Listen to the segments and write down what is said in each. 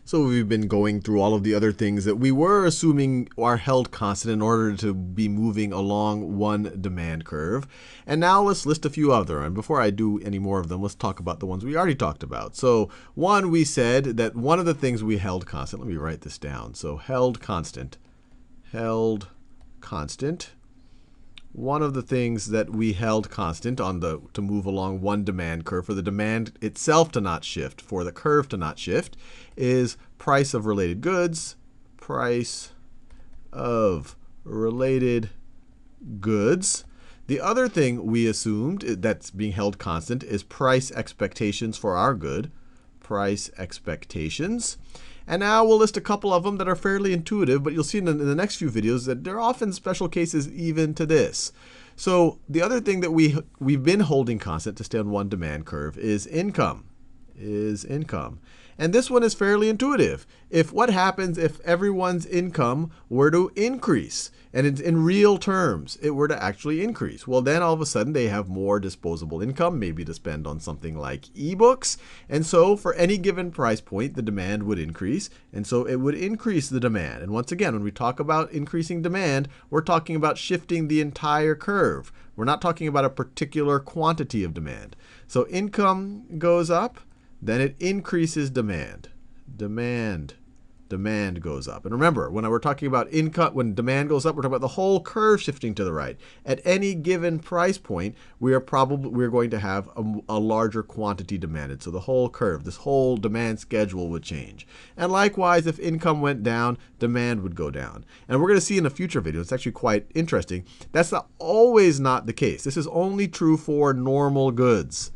So we've been going through all of the other things that we were assuming are held constant in order to be moving along one demand curve. And now let's list a few other. And before I do any more of them, let's talk about the ones we already talked about. So one, we said that one of the things we held constant. Let me write this down. So held constant. Held constant. One of the things that we held constant to move along one demand curve, for the demand itself to not shift, for the curve to not shift, is price of related goods. Price of related goods. The other thing we assumed that's being held constant is price expectations for our good. Price expectations. And now we'll list a couple of them that are fairly intuitive, but you'll see in the next few videos that there are often special cases even to this. So the other thing that we've been holding constant to stay on one demand curve is income. And this one is fairly intuitive. What happens if everyone's income were to increase? And in real terms, it were to actually increase. Well, then all of a sudden they have more disposable income, maybe to spend on something like ebooks. And so for any given price point, the demand would increase. And so it would increase the demand. And once again, when we talk about increasing demand, we're talking about shifting the entire curve. We're not talking about a particular quantity of demand. So income goes up, then it increases demand. Demand goes up. And remember, when we're talking about income, when demand goes up, we're talking about the whole curve shifting to the right. At any given price point, we're going to have a larger quantity demanded. So the whole curve, this whole demand schedule would change. And likewise, if income went down, demand would go down. And we're going to see in a future video, it's actually quite interesting, that's always not the case. This is only true for normal goods.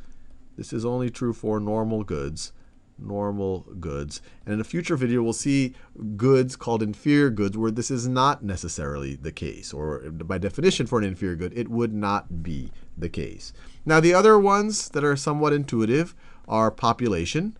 This is only true for normal goods. And in a future video, we'll see goods called inferior goods where this is not necessarily the case, or by definition for an inferior good, it would not be the case. Now, the other ones that are somewhat intuitive are population.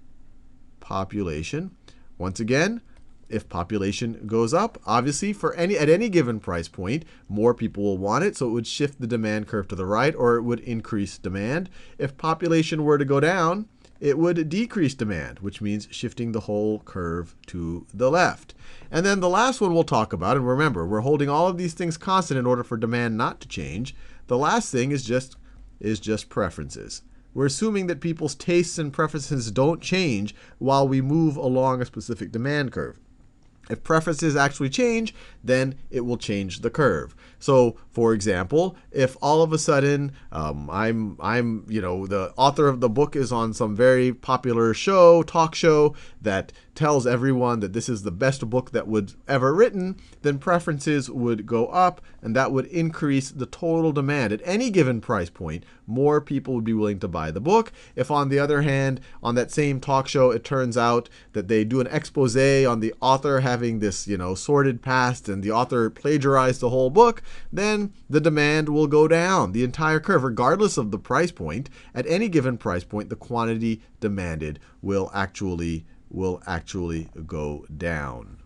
Once again, if population goes up, obviously at any given price point, more people will want it, so it would shift the demand curve to the right, or it would increase demand. If population were to go down, it would decrease demand, which means shifting the whole curve to the left. And then the last one we'll talk about, and remember, we're holding all of these things constant in order for demand not to change. The last thing is just preferences. We're assuming that people's tastes and preferences don't change while we move along a specific demand curve. If preferences actually change, then it will change the curve. So, for example, if all of a sudden the author of the book is on some very popular talk show that tells everyone that this is the best book that was ever written, then preferences would go up, and that would increase the total demand. At any given price point, more people would be willing to buy the book. If, on the other hand, on that same talk show, it turns out that they do an expose on the author having this, sordid past, and the author plagiarized the whole book, then the demand will go down. The entire curve, regardless of the price point, at any given price point, the quantity demanded will actually go down.